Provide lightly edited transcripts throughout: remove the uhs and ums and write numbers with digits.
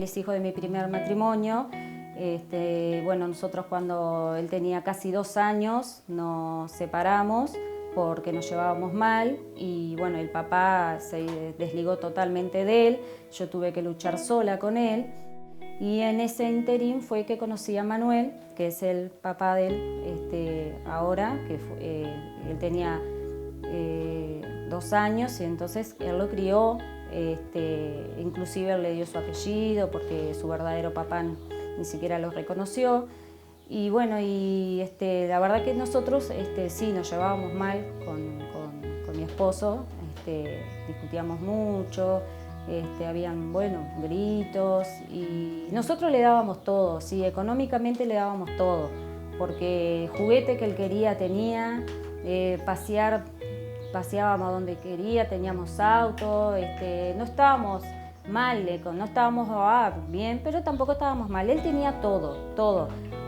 él es hijo de mi primer matrimonio. Bueno, nosotros cuando él tenía casi 2 años nos separamos porque nos llevábamos mal y bueno, el papá se desligó totalmente de él, yo tuve que luchar sola con él y en ese interín fue que conocí a Manuel, que es el papá de él ahora, que él tenía 2 años y entonces él lo crió, inclusive él le dio su apellido porque su verdadero papá ni siquiera lo reconoció. Y bueno, la verdad que nosotros sí nos llevábamos mal con mi esposo, discutíamos mucho, habían, bueno, gritos y nosotros le dábamos todo, sí, económicamente le dábamos todo, porque juguete que él quería tenía, paseábamos donde quería, teníamos auto, no estábamos mal, no estábamos bien, pero tampoco estábamos mal. Él tenía todo, todo.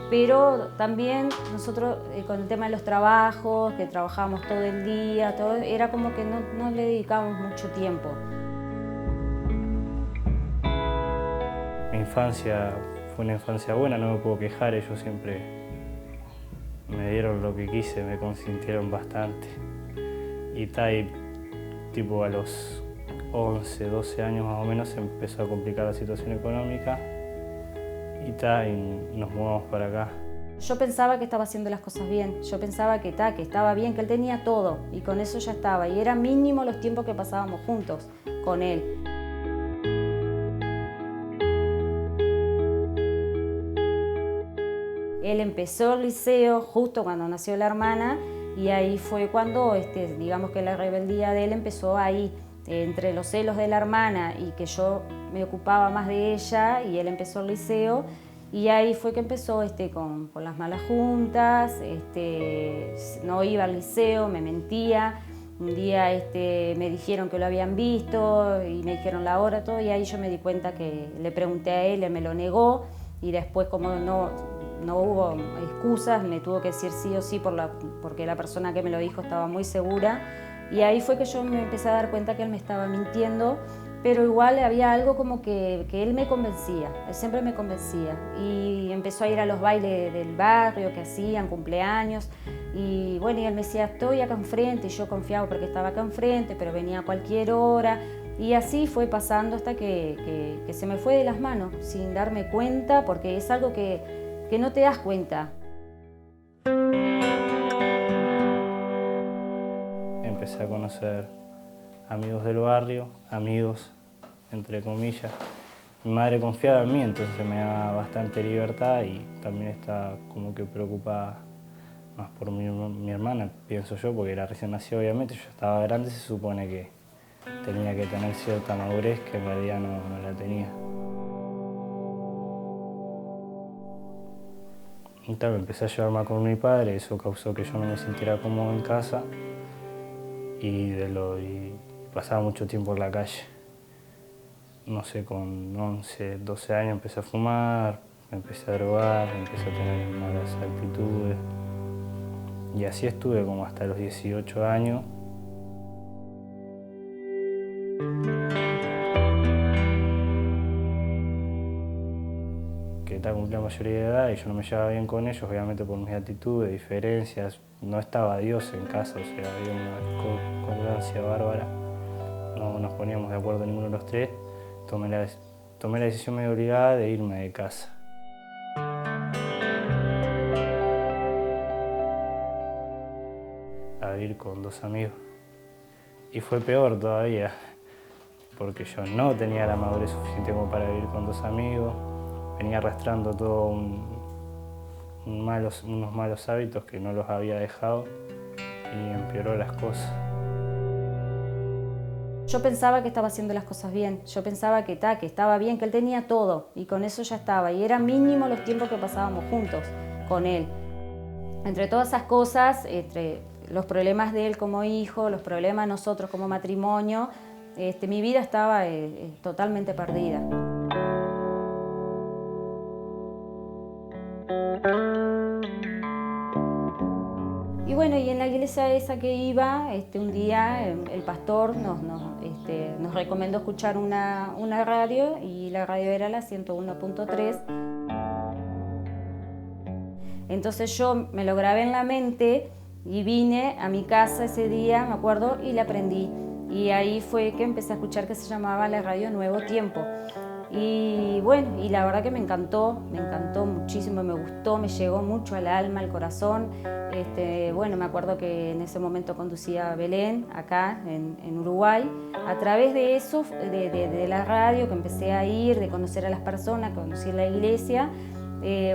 Pero también nosotros con el tema de los trabajos, que trabajábamos todo el día, todo, era como que no le dedicábamos mucho tiempo. Mi infancia fue una infancia buena, no me puedo quejar, ellos siempre me dieron lo que quise, me consintieron bastante. Y tipo a los 11, 12 años más o menos se empezó a complicar la situación económica y nos mudamos para acá. Yo pensaba que estaba haciendo las cosas bien, yo pensaba que estaba bien, que él tenía todo y con eso ya estaba. Y era mínimo los tiempos que pasábamos juntos con él. Él empezó el liceo justo cuando nació la hermana y ahí fue cuando, digamos que la rebeldía de él empezó ahí, entre los celos de la hermana y que yo me ocupaba más de ella y él empezó el liceo y ahí fue que empezó con las malas juntas, no iba al liceo, me mentía. Un día me dijeron que lo habían visto y me dijeron la hora, todo, y ahí yo me di cuenta que le pregunté a él me lo negó y después como no hubo excusas, me tuvo que decir sí o sí porque la persona que me lo dijo estaba muy segura. Y ahí fue que yo me empecé a dar cuenta que él me estaba mintiendo, pero igual había algo como que él me convencía, él siempre me convencía. Y empezó a ir a los bailes del barrio que hacían, cumpleaños. Y bueno, y él me decía, estoy acá enfrente, y yo confiaba porque estaba acá enfrente, pero venía a cualquier hora. Y así fue pasando hasta que se me fue de las manos, sin darme cuenta, porque es algo que no te das cuenta. Empecé a conocer amigos del barrio, amigos entre comillas. Mi madre confiaba en mí, entonces me daba bastante libertad y también estaba como que preocupada más por mi hermana, pienso yo, porque era recién nacida obviamente, yo estaba grande, se supone que tenía que tener cierta madurez que en realidad no la tenía. Y me empecé a llevar mal con mi padre, eso causó que yo no me sintiera cómodo en casa y pasaba mucho tiempo en la calle. No sé, con 11, 12 años empecé a fumar, me empecé a drogar, empecé a tener malas actitudes. Y así estuve como hasta los 18 años. Que cumplí la mayoría de edad y yo no me llevaba bien con ellos, obviamente por mis actitudes, diferencias. No estaba Dios en casa, o sea, había una concordancia bárbara. No nos poníamos de acuerdo ninguno de los tres. Tomé la decisión medio obligada de irme de casa. A vivir con 2 amigos. Y fue peor todavía, porque yo no tenía la madurez suficiente como para vivir con 2 amigos. Venía arrastrando todo unos malos hábitos que no los había dejado y empeoró las cosas. Yo pensaba que estaba haciendo las cosas bien, yo pensaba que estaba bien, que él tenía todo y con eso ya estaba. Y era mínimo los tiempos que pasábamos juntos con él. Entre todas esas cosas, entre los problemas de él como hijo, los problemas de nosotros como matrimonio, mi vida estaba totalmente perdida. Y bueno, y en la iglesia esa que iba, un día el pastor nos recomendó escuchar una radio, y la radio era la 101.3. Entonces yo me lo grabé en la mente y vine a mi casa ese día, me acuerdo, y la prendí. Y ahí fue que empecé a escuchar, que se llamaba la radio Nuevo Tiempo. Y bueno, y la verdad que me encantó muchísimo, me gustó, me llegó mucho al alma, al corazón. Bueno, me acuerdo que en ese momento conducía a Belén, acá en Uruguay. A través de eso, de la radio, que empecé a ir, de conocer a las personas, conocer la iglesia,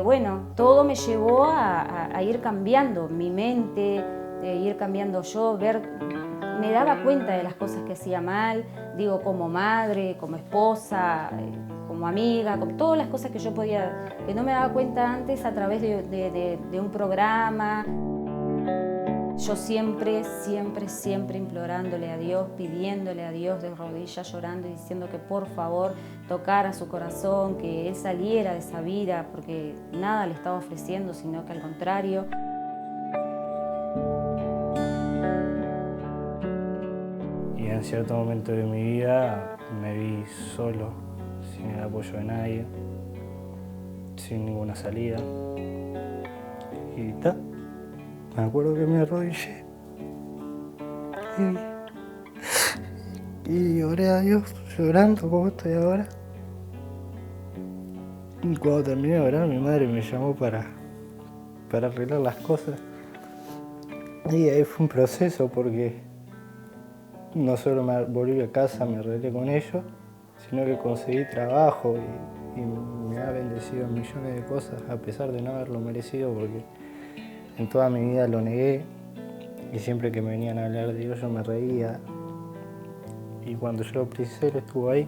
bueno, todo me llevó a ir cambiando mi mente, ir cambiando yo, me daba cuenta de las cosas que hacía mal, digo, como madre, como esposa, como amiga, con todas las cosas que yo podía, que no me daba cuenta antes a través de un programa. Yo siempre implorándole a Dios, pidiéndole a Dios de rodillas, llorando y diciendo que por favor tocara su corazón, que Él saliera de esa vida, porque nada le estaba ofreciendo, sino que al contrario. Y en cierto momento de mi vida me vi solo, sin el apoyo de nadie, sin ninguna salida. Y me acuerdo que me arrodillé y oré a Dios llorando como estoy ahora. Y cuando terminé de orar, mi madre me llamó para arreglar las cosas. Y ahí fue un proceso, porque no solo me volví a casa, me arreglé con ellos, sino que conseguí trabajo y me ha bendecido en millones de cosas, a pesar de no haberlo merecido, porque en toda mi vida lo negué, y siempre que me venían a hablar de Dios yo me reía, y cuando yo lo precisé, Él estuvo ahí.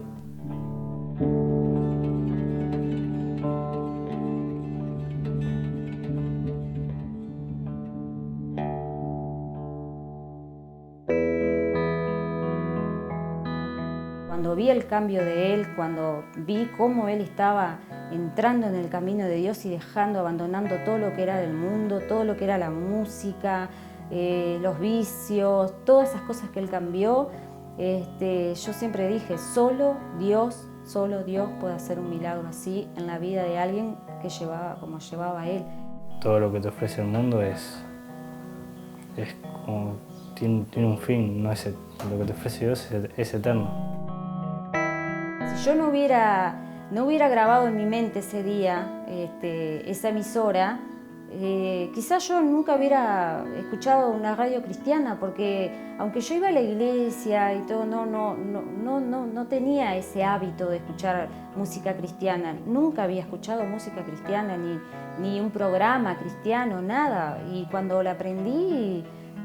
Cuando vi el cambio de Él, cuando vi cómo Él estaba entrando en el camino de Dios y abandonando todo lo que era del mundo, todo lo que era la música, los vicios, todas esas cosas que Él cambió, yo siempre dije, solo Dios puede hacer un milagro así en la vida de alguien que llevaba como llevaba Él. Todo lo que te ofrece el mundo es como, tiene un fin, no es lo que te ofrece Dios es eterno. Si yo no hubiera grabado en mi mente ese día esa emisora, quizás yo nunca hubiera escuchado una radio cristiana, porque aunque yo iba a la iglesia y todo, no tenía ese hábito de escuchar música cristiana. Nunca había escuchado música cristiana, ni un programa cristiano, nada. Y cuando la aprendí,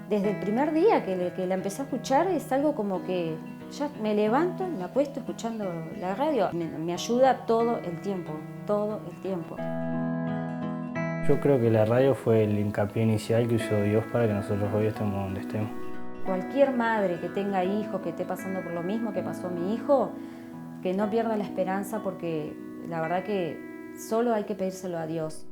desde el primer día que la empecé a escuchar, es algo como que ya me levanto, me acuesto escuchando la radio. Me ayuda todo el tiempo. Yo creo que la radio fue el hincapié inicial que usó Dios para que nosotros hoy estemos donde estemos. Cualquier madre que tenga hijos, que esté pasando por lo mismo que pasó mi hijo, que no pierda la esperanza, porque la verdad que solo hay que pedírselo a Dios.